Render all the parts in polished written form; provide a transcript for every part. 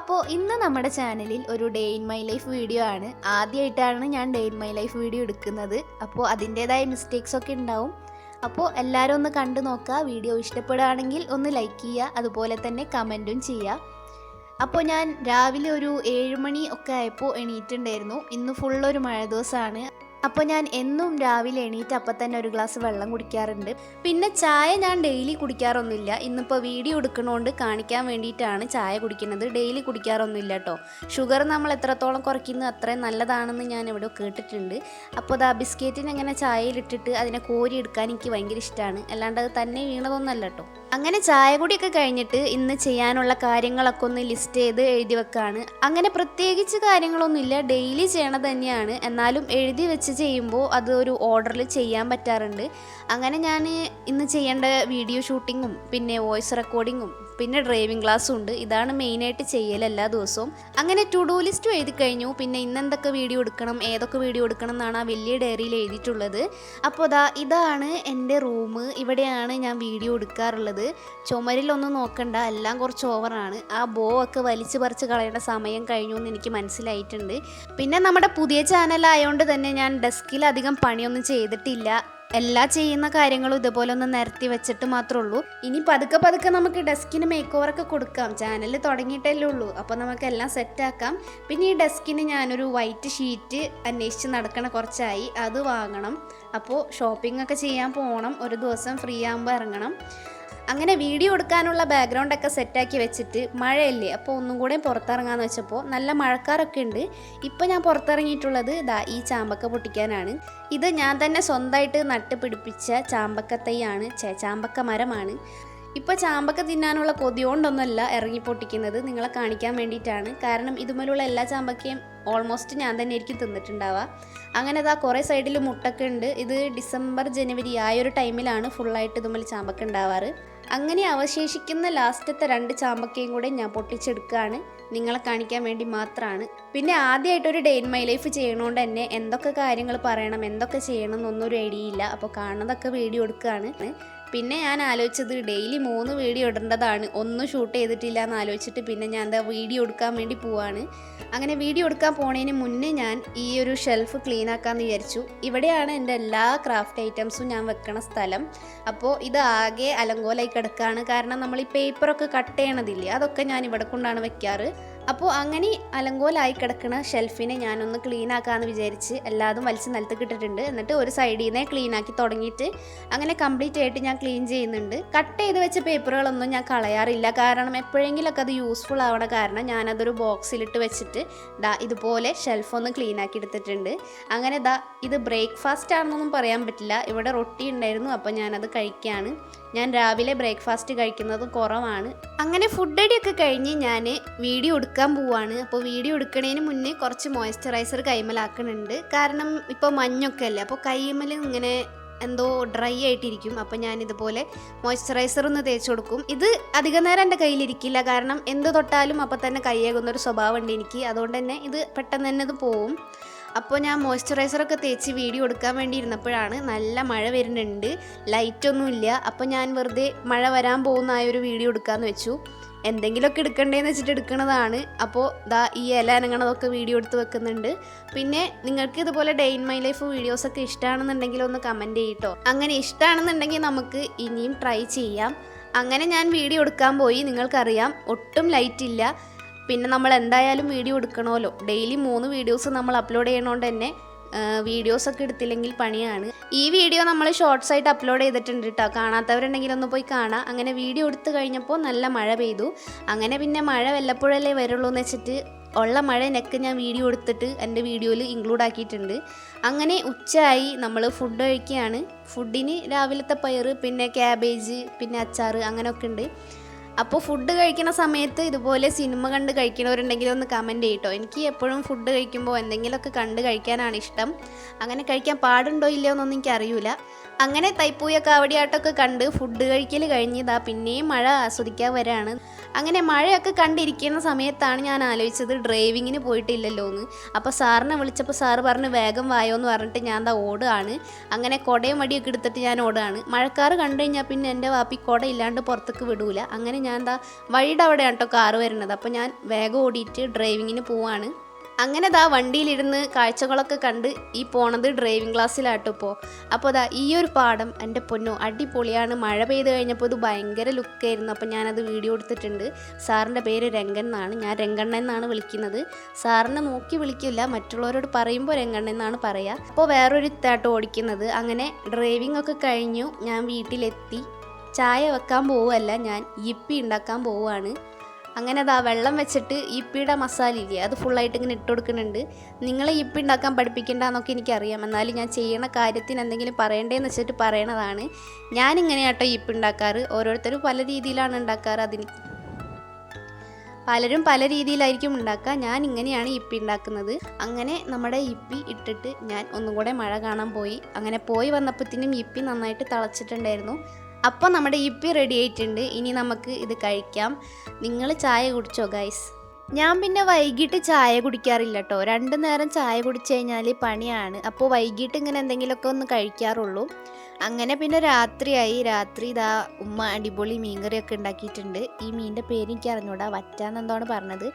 അപ്പോൾ ഇന്ന് നമ്മുടെ ചാനലിൽ ഒരു day in my life video ആണ്. ആദ്യമായിട്ടാണ് ഞാൻ day in my life video എടുക്കുന്നത്. അപ്പോൾ അതിൻ്റേതായ മിസ്റ്റേക്സ് ഒക്കെ ഉണ്ടാവും. അപ്പോൾ എല്ലാവരും ഒന്ന് കണ്ടു നോക്കുക. വീഡിയോ ഇഷ്ടപ്പെടുകയാണെങ്കിൽ ഒന്ന് ലൈക്ക് ചെയ്യുക, അതുപോലെ തന്നെ കമൻറ്റും ചെയ്യുക. അപ്പോൾ ഞാൻ രാവിലെ ഒരു 7 മണി ഒക്കെ ആയപ്പോൾ എണീറ്റുണ്ടായിരുന്നു. ഇന്ന് ഫുള്ളൊരു മഴ ദിവസമാണ്. അപ്പോൾ ഞാൻ എന്നും രാവിലെ എണീറ്റ് അപ്പം തന്നെ ഒരു ഗ്ലാസ് വെള്ളം കുടിക്കാറുണ്ട്. പിന്നെ ചായ ഞാൻ ഡെയിലി കുടിക്കാറൊന്നുമില്ല. ഇന്നിപ്പോൾ വീഡിയോ എടുക്കണോണ്ട് കാണിക്കാൻ വേണ്ടിയിട്ടാണ് ചായ കുടിക്കുന്നത്. ഡെയിലി കുടിക്കാറൊന്നുമില്ല കേട്ടോ. ഷുഗർ നമ്മൾ എത്രത്തോളം കുറയ്ക്കുന്നത് അത്രയും നല്ലതാണെന്ന് ഞാൻ ഇവിടെ കേട്ടിട്ടുണ്ട്. അപ്പോൾ ദാ ബിസ്ക്കറ്റിന് അങ്ങനെ ചായയിലിട്ടിട്ട് അതിനെ കോരി എടുക്കാൻ എനിക്ക് ഭയങ്കര ഇഷ്ടമാണ്. അല്ലാണ്ട് അത് തന്നെ വീണതൊന്നല്ല കേട്ടോ. അങ്ങനെ ചായ കുടിയൊക്കെ കഴിഞ്ഞിട്ട് ഇന്ന് ചെയ്യാനുള്ള കാര്യങ്ങളൊക്കെ ഒന്ന് ലിസ്റ്റ് ചെയ്ത് എഴുതി വെക്കാണ്. അങ്ങനെ പ്രത്യേകിച്ച് കാര്യങ്ങളൊന്നുമില്ല, ഡെയിലി ചെയ്യണത് തന്നെയാണ്. എന്നാലും എഴുതി വെച്ച് ചെയ്യുമ്പോൾ അത് ഒരു ഓർഡറിൽ ചെയ്യാൻ പറ്റാറുണ്ട്. അങ്ങനെ ഞാൻ ഇന്ന് ചെയ്യേണ്ട വീഡിയോ ഷൂട്ടിങ്ങും പിന്നെ വോയിസ് റെക്കോർഡിങ്ങും പിന്നെ ഡ്രൈവിംഗ് ക്ലാസ്സും ഉണ്ട്. ഇതാണ് മെയിനായിട്ട് ചെയ്യൽ എല്ലാ ദിവസവും. അങ്ങനെ ടു ഡു ലിസ്റ്റ് എഴുതി കഴിഞ്ഞു. പിന്നെ ഇന്നെന്തൊക്കെ വീഡിയോ എടുക്കണം, ഏതൊക്കെ വീഡിയോ എടുക്കണം എന്നാണ് ആ വലിയ ഡയറിയിൽ എഴുതിയിട്ടുള്ളത്. അപ്പോൾ ഇതാണ് എൻ്റെ റൂം. ഇവിടെയാണ് ഞാൻ വീഡിയോ എടുക്കാറുള്ളത്. ചുമരിലൊന്നും നോക്കണ്ട, എല്ലാം കുറച്ച് ഓവറാണ്. ആ ബോ ഒക്കെ വലിച്ചു പറിച്ച് കളയേണ്ട സമയം കഴിഞ്ഞു എന്ന് എനിക്ക് മനസ്സിലായിട്ടുണ്ട്. പിന്നെ നമ്മുടെ പുതിയ ചാനലായതുകൊണ്ട് തന്നെ ഞാൻ ഡെസ്കിൽ അധികം പണിയൊന്നും ചെയ്തിട്ടില്ല. എല്ലാ ചെയ്യുന്ന കാര്യങ്ങളും ഇതുപോലെ ഒന്ന് നിരത്തി വെച്ചിട്ട് മാത്രമേ ഉള്ളൂ. ഇനി പതുക്കെ നമുക്ക് ഡെസ്കിന് മേക്ക് ഓവറൊക്കെ കൊടുക്കാം. ചാനൽ തുടങ്ങിയിട്ടല്ലേ ഉള്ളൂ, അപ്പോൾ നമുക്കെല്ലാം സെറ്റാക്കാം. പിന്നെ ഈ ഡെസ്കിന് ഞാനൊരു വൈറ്റ് ഷീറ്റ് അന്വേഷിച്ച് നടക്കണ കുറച്ചായി, അത് വാങ്ങണം. അപ്പോൾ ഷോപ്പിംഗ് ഒക്കെ ചെയ്യാൻ പോകണം. ഒരു ദിവസം ഫ്രീ ആകുമ്പോൾ ഇറങ്ങണം. അങ്ങനെ വീഡിയോ എടുക്കാനുള്ള ബാക്ക്ഗ്രൗണ്ടൊക്കെ സെറ്റാക്കി വെച്ചിട്ട് മഴയല്ലേ, അപ്പോൾ ഒന്നും കൂടെ പുറത്തിറങ്ങാമെന്ന് വെച്ചപ്പോൾ നല്ല മഴക്കാരൊക്കെ ഉണ്ട്. ഇപ്പോൾ ഞാൻ പുറത്തിറങ്ങിയിട്ടുള്ളത് ഈ ചാമ്പക്ക പൊട്ടിക്കാനാണ്. ഇത് ഞാൻ തന്നെ സ്വന്തമായിട്ട് നട്ട് പിടിപ്പിച്ച ചാമ്പക്ക തൈയാണ്, ചാമ്പക്ക മരമാണ്. ഇപ്പോൾ ചാമ്പക്ക തിന്നാനുള്ള കൊതിയോണ്ടൊന്നുമല്ല ഇറങ്ങി പൊട്ടിക്കുന്നത്, നിങ്ങളെ കാണിക്കാൻ വേണ്ടിയിട്ടാണ്. കാരണം ഇതുമൂലുള്ള എല്ലാ ചാമ്പക്കയും ഓൾമോസ്റ്റ് ഞാൻ തന്നെ ആയിരിക്കും തിന്നിട്ടുണ്ടാവുക. അങ്ങനെ കുറേ സൈഡിൽ മുട്ടൊക്കെ ഉണ്ട്. ഇത് ഡിസംബർ ജനുവരി ആ ഒരു ടൈമിലാണ് ഫുള്ളായിട്ട് ഇതുമൂല ചാമ്പക്ക ഉണ്ടാവാറ്. അങ്ങനെ അവശേഷിക്കുന്ന ലാസ്റ്റത്തെ 2 ചാമ്പക്കയും കൂടെ ഞാൻ പൊട്ടിച്ചെടുക്കുകയാണ്, നിങ്ങളെ കാണിക്കാൻ വേണ്ടി മാത്രമാണ്. പിന്നെ ആദ്യമായിട്ടൊരു ഡേ ഇൻ മൈ ലൈഫ് ചെയ്യണോണ്ട് തന്നെ എന്തൊക്കെ കാര്യങ്ങൾ പറയണം, എന്തൊക്കെ ചെയ്യണം എന്നൊന്നും ഒരു ഐഡിയ ഇല്ല. അപ്പോൾ കാണുന്നതൊക്കെ വീഡിയോ എടുക്കുകയാണ്. പിന്നെ ഞാൻ ആലോചിച്ചത് ഡെയിലി 3 വീഡിയോ ഇടേണ്ടതാണ്, ഒന്നും ഷൂട്ട് ചെയ്തിട്ടില്ല എന്ന് ആലോചിച്ചിട്ട് പിന്നെ ഞാൻ വീഡിയോ എടുക്കാൻ വേണ്ടി പോവാണ്. അങ്ങനെ വീഡിയോ എടുക്കാൻ പോണതിന് മുന്നേ ഞാൻ ഈ ഒരു ഷെൽഫ് ക്ലീൻ ആക്കാമെന്ന് വിചാരിച്ചു. ഇവിടെയാണ് എൻ്റെ എല്ലാ ക്രാഫ്റ്റ് ഐറ്റംസും ഞാൻ വെക്കണ സ്ഥലം. അപ്പോൾ ഇത് ആകെ അലങ്കോലായി കിടക്കുകയാണ്. കാരണം നമ്മൾ ഈ പേപ്പറൊക്കെ കട്ട് ചെയ്യണതില്ലേ, അതൊക്കെ ഞാൻ ഇവിടെ കൊണ്ടാണ് വെക്കാറ്. അപ്പോൾ അങ്ങനെ അലങ്കോലായി കിടക്കുന്ന ഷെൽഫിനെ ഞാനൊന്ന് ക്ലീൻ ആക്കാമെന്ന് വിചാരിച്ച് എല്ലാതും വലിച്ച് നിലത്തേക്ക് ഇട്ടിട്ടുണ്ട്. എന്നിട്ട് ഒരു സൈഡിൽ നിന്നേ ക്ലീൻ ആക്കി തുടങ്ങിയിട്ട് അങ്ങനെ കംപ്ലീറ്റ് ആയിട്ട് ഞാൻ ക്ലീൻ ചെയ്യുന്നുണ്ട്. കട്ട് ചെയ്ത് വെച്ച പേപ്പറുകളൊന്നും ഞാൻ കളയാറില്ല. കാരണം എപ്പോഴെങ്കിലുമൊക്കെ അത് യൂസ്ഫുൾ ആവണ കാരണം ഞാനതൊരു ബോക്സിലിട്ട് വെച്ചിട്ട് ഇതുപോലെ ഷെൽഫൊന്ന് ക്ലീൻ ആക്കി എടുത്തിട്ടുണ്ട്. അങ്ങനെ ഇത് ബ്രേക്ക്ഫാസ്റ്റ് ആണെന്നൊന്നും പറയാൻ പറ്റില്ല. ഇവിടെ റൊട്ടി ഉണ്ടായിരുന്നു, അപ്പോൾ ഞാനത് കഴിക്കുകയാണ്. ഞാൻ രാവിലെ ബ്രേക്ക്ഫാസ്റ്റ് കഴിക്കുന്നത് കുറവാണ്. അങ്ങനെ ഫുഡ് അടിയൊക്കെ കഴിഞ്ഞ് ഞാൻ വീഡിയോ എടുക്കാൻ പോവാണ്. അപ്പോൾ വീഡിയോ എടുക്കുന്നതിന് മുന്നേ കുറച്ച് മോയ്സ്ചറൈസർ കൈമലാക്കുന്നുണ്ട്. കാരണം ഇപ്പോൾ മഞ്ഞൊക്കെ അല്ലേ, അപ്പോൾ കൈമൽ ഇങ്ങനെ എന്തോ ഡ്രൈ ആയിട്ടിരിക്കും. അപ്പോൾ ഞാനിതുപോലെ മോയ്സ്ചറൈസർ ഒന്ന് തേച്ച് കൊടുക്കും. ഇത് അധിക നേരം എൻ്റെ കയ്യിലിരിക്കില്ല, കാരണം എന്ത് തൊട്ടാലും അപ്പോൾ തന്നെ കൈയാകുന്നൊരു സ്വഭാവമുണ്ട് എനിക്ക്. അതുകൊണ്ട് തന്നെ ഇത് പെട്ടെന്ന് തന്നെ ഇത് പോവും. അപ്പോൾ ഞാൻ മോയ്സ്ചറൈസറൊക്കെ തേച്ച് വീഡിയോ എടുക്കാൻ വേണ്ടി ഇരുന്നപ്പോഴാണ് നല്ല മഴ വരുന്നുണ്ട്, ലൈറ്റൊന്നുമില്ല. അപ്പോൾ ഞാൻ വെറുതെ മഴ വരാൻ പോകുന്ന ആ ഒരു വീഡിയോ എടുക്കാമെന്ന് വെച്ചു. എന്തെങ്കിലുമൊക്കെ എടുക്കണ്ടേന്ന് വെച്ചിട്ട് എടുക്കുന്നതാണ്. അപ്പോൾ ഈ ഇല അനങ്ങണതൊക്കെ വീഡിയോ എടുത്ത് വെക്കുന്നുണ്ട്. പിന്നെ നിങ്ങൾക്ക് ഇതുപോലെ ഡേ ഇൻ മൈ ലൈഫ് വീഡിയോസൊക്കെ ഇഷ്ടമാണെന്നുണ്ടെങ്കിൽ ഒന്ന് കമൻറ്റ് ചെയ്യട്ടോ. അങ്ങനെ ഇഷ്ടമാണെന്നുണ്ടെങ്കിൽ നമുക്ക് ഇനിയും ട്രൈ ചെയ്യാം. അങ്ങനെ ഞാൻ വീഡിയോ എടുക്കാൻ പോയി. നിങ്ങൾക്കറിയാം ഒട്ടും ലൈറ്റ് ഇല്ല. പിന്നെ നമ്മൾ എന്തായാലും വീഡിയോ എടുക്കണമല്ലോ. ഡെയിലി 3 വീഡിയോസ് നമ്മൾ അപ്ലോഡ് ചെയ്യണോണ്ട് തന്നെ വീഡിയോസൊക്കെ എടുത്തില്ലെങ്കിൽ പണിയാണ്. ഈ വീഡിയോ നമ്മൾ ഷോർട്സ് ആയിട്ട് അപ്ലോഡ് ചെയ്തിട്ടുണ്ട് കേട്ടോ. കാണാത്തവരുണ്ടെങ്കിൽ ഒന്ന് പോയി കാണാം. അങ്ങനെ വീഡിയോ എടുത്ത് കഴിഞ്ഞപ്പോൾ നല്ല മഴ പെയ്തു. അങ്ങനെ പിന്നെ മഴ വല്ലപ്പോഴല്ലേ വരുള്ളൂ എന്ന് വെച്ചിട്ട് ഉള്ള മഴയൊക്കെ ഞാൻ വീഡിയോ എടുത്തിട്ട് എൻ്റെ വീഡിയോയിൽ ഇൻക്ലൂഡ് ആക്കിയിട്ടുണ്ട്. അങ്ങനെ ഉച്ചയായി, നമ്മൾ ഫുഡ് കഴിക്കുകയാണ്. ഫുഡിന് രാവിലത്തെ പയറ്, പിന്നെ ക്യാബേജ്, പിന്നെ അച്ചാർ അങ്ങനെയൊക്കെ ഉണ്ട്. അപ്പോൾ ഫുഡ് കഴിക്കുന്ന സമയത്ത് ഇതുപോലെ സിനിമ കണ്ട് കഴിക്കണവരുണ്ടെങ്കിൽ ഒന്ന് കമൻറ്റ് ചെയ്യട്ടോ. എനിക്ക് എപ്പോഴും ഫുഡ് കഴിക്കുമ്പോൾ എന്തെങ്കിലുമൊക്കെ കണ്ട് കഴിക്കാനാണ് ഇഷ്ടം. അങ്ങനെ കഴിക്കാൻ പാടുണ്ടോ ഇല്ലയോ എന്നൊന്നും എനിക്കറിയില്ല. അങ്ങനെ തൈപ്പൂയ കാവടിയാട്ടമൊക്കെ കണ്ട് ഫുഡ് കഴിക്കൽ കഴിഞ്ഞ് പിന്നെയും മഴ ആസ്വദിക്കാൻ വരാണ്. അങ്ങനെ മഴയൊക്കെ കണ്ടിരിക്കുന്ന സമയത്താണ് ഞാൻ ആലോചിച്ചത് ഡ്രൈവിങ്ങിന് പോയിട്ടില്ലല്ലോ എന്ന്. അപ്പോൾ സാറിനെ വിളിച്ചപ്പോൾ സാറ് പറഞ്ഞ് വേഗം വായോ എന്ന് പറഞ്ഞിട്ട് ഞാൻ ഓടുകയാണ്. അങ്ങനെ കുടയും വടിയൊക്കെ എടുത്തിട്ട് ഞാൻ ഓടുകയാണ്. മഴക്കാറ് കണ്ടു കഴിഞ്ഞാൽ പിന്നെ എൻ്റെ വാപ്പി കുട ഇല്ലാണ്ട് പുറത്തേക്ക് വിടൂല. അങ്ങനെ ഞാൻ വഴിയുടെ അവിടെയാണ് കേട്ടോ കാറ് വരുന്നത്. അപ്പോൾ ഞാൻ വേഗം ഓടിയിട്ട് ഡ്രൈവിങ്ങിന് പോവാണ്. അങ്ങനെ വണ്ടിയിലിരുന്ന് കാഴ്ചകളൊക്കെ കണ്ട് ഈ പോണത് ഡ്രൈവിംഗ് ക്ലാസ്സിലാട്ടോ ഇപ്പോൾ. അപ്പോൾ ഈ ഒരു പാടം എൻ്റെ പൊന്നോ അടിപൊളിയാണ്. മഴ പെയ്ത് കഴിഞ്ഞപ്പോൾ ഇത് ഭയങ്കര ലുക്കായിരുന്നു. അപ്പോൾ ഞാനത് വീഡിയോ എടുത്തിട്ടുണ്ട്. സാറിൻ്റെ പേര് രംഗൻ എന്നാണ്, ഞാൻ രംഗണ്ണൻ എന്നാണ് വിളിക്കുന്നത്. സാറിനെ നോക്കി വിളിക്കില്ല, മറ്റുള്ളവരോട് പറയുമ്പോൾ രംഗണ്ണൻ എന്നാണ് പറയുക. അപ്പോൾ വേറൊരു ഇത്താട്ടോ ഓടിക്കുന്നത്. അങ്ങനെ ഡ്രൈവിംഗ് ഒക്കെ കഴിഞ്ഞു ഞാൻ വീട്ടിലെത്തി. ചായ വെക്കാൻ പോവുകയല്ല, ഞാൻ യിപ്പി ഉണ്ടാക്കാൻ പോവുകയാണ്. അങ്ങനെ വെള്ളം വെച്ചിട്ട് യിപ്പിയുടെ മസാല ഇല്ലേ അത് ഫുള്ളായിട്ട് ഇങ്ങനെ ഇട്ട് കൊടുക്കുന്നുണ്ട്. നിങ്ങളെ യിപ്പി ഉണ്ടാക്കാൻ പഠിപ്പിക്കേണ്ടെന്നൊക്കെ എനിക്കറിയാം, എന്നാലും ഞാൻ ചെയ്യണ കാര്യത്തിന് എന്തെങ്കിലും പറയണ്ടേന്ന് വെച്ചിട്ട് പറയണതാണ്. ഞാനിങ്ങനെയാട്ടോ യിപ്പി ഉണ്ടാക്കാറ്. ഓരോരുത്തരും പല രീതിയിലാണ് ഉണ്ടാക്കാറ്. പലരും പല രീതിയിലായിരിക്കും ഉണ്ടാക്കുക. ഞാൻ ഇങ്ങനെയാണ് യിപ്പി ഉണ്ടാക്കുന്നത്. അങ്ങനെ നമ്മുടെ യിപ്പി ഇട്ടിട്ട് ഞാൻ ഒന്നും കൂടെ മഴ കാണാൻ പോയി. അങ്ങനെ പോയി വന്നപ്പോഴത്തേനും യിപ്പി നന്നായിട്ട് തിളച്ചിട്ടുണ്ടായിരുന്നു. അപ്പോൾ നമ്മുടെ യിപ്പി റെഡി ആയിട്ടുണ്ട്. ഇനി നമുക്ക് ഇത് കഴിക്കാം. നിങ്ങൾ ചായ കുടിച്ചോ ഗൈസ്? ഞാൻ പിന്നെ വൈകിട്ട് ചായ കുടിക്കാറില്ല കേട്ടോ. 2 നേരം ചായ കുടിച്ചു കഴിഞ്ഞാൽ പണിയാണ്. അപ്പോൾ വൈകിട്ട് ഇങ്ങനെ എന്തെങ്കിലുമൊക്കെ ഒന്ന് കഴിക്കാറുള്ളൂ. അങ്ങനെ പിന്നെ രാത്രിയായി. രാത്രി ഉമ്മ അടിപൊളി മീൻകറിയൊക്കെ ഉണ്ടാക്കിയിട്ടുണ്ട്. ഈ മീനിൻ്റെ പേര് എനിക്ക് അറിഞ്ഞൂടാ, വറ്റാന്നെന്താണ് പറഞ്ഞത്.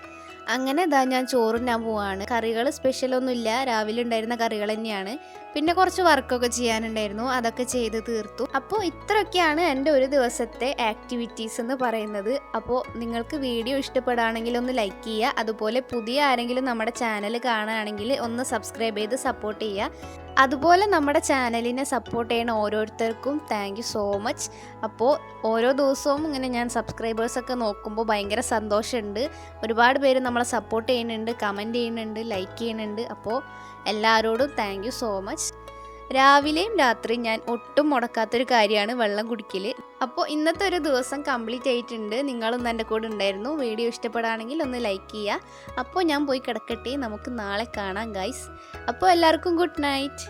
അങ്ങനെ ഞാൻ ചോറുണ്ണാൻ പോവാണ്. കറികൾ സ്പെഷ്യലൊന്നുമില്ല, രാവിലെ ഉണ്ടായിരുന്ന കറികൾ തന്നെയാണ്. പിന്നെ കുറച്ച് വർക്കൊക്കെ ചെയ്യാനുണ്ടായിരുന്നു, അതൊക്കെ ചെയ്ത് തീർത്തു. അപ്പോൾ ഇത്രയൊക്കെയാണ് എൻ്റെ ഒരു ദിവസത്തെ ആക്ടിവിറ്റീസ് എന്ന് പറയുന്നത്. അപ്പോൾ നിങ്ങൾക്ക് വീഡിയോ ഇഷ്ടപ്പെടുകയാണെങ്കിൽ ഒന്ന് ലൈക്ക് ചെയ്യുക. അതുപോലെ പുതിയ ആരെങ്കിലും നമ്മുടെ ചാനൽ കാണുകയാണെങ്കിൽ ഒന്ന് സബ്സ്ക്രൈബ് ചെയ്ത് സപ്പോർട്ട് ചെയ്യുക. അതുപോലെ നമ്മുടെ ചാനലിനെ സപ്പോർട്ട് ചെയ്യുന്ന ഓരോരുത്തർക്കും താങ്ക് യു സോ മച്ച്. അപ്പോൾ ഓരോ ദിവസവും ഇങ്ങനെ ഞാൻ സബ്സ്ക്രൈബേഴ്സൊക്കെ നോക്കുമ്പോൾ ഭയങ്കര സന്തോഷമുണ്ട്. ഒരുപാട് പേര് നമ്മളെ സപ്പോർട്ട് ചെയ്യുന്നുണ്ട്, കമൻറ്റ് ചെയ്യുന്നുണ്ട്, ലൈക്ക് ചെയ്യുന്നുണ്ട്. അപ്പോൾ എല്ലാവരോടും താങ്ക് യു സോ മച്ച്. രാവിലെയും രാത്രി ഞാൻ ഒട്ടും മുടക്കാത്തൊരു കാര്യമാണ് വെള്ളം കുടിക്കൽ. അപ്പോൾ ഇന്നത്തെ ഒരു ദിവസം കംപ്ലീറ്റ് ആയിട്ടുണ്ട്. നിങ്ങളൊന്നും എൻ്റെ കൂടെ ഉണ്ടായിരുന്നു. വീഡിയോ ഇഷ്ടപ്പെടുകയാണെങ്കിൽ ഒന്ന് ലൈക്ക് ചെയ്യുക. അപ്പോൾ ഞാൻ പോയി കിടക്കട്ടെ, നമുക്ക് നാളെ കാണാം ഗൈസ്. അപ്പോൾ എല്ലാവർക്കും ഗുഡ് നൈറ്റ്.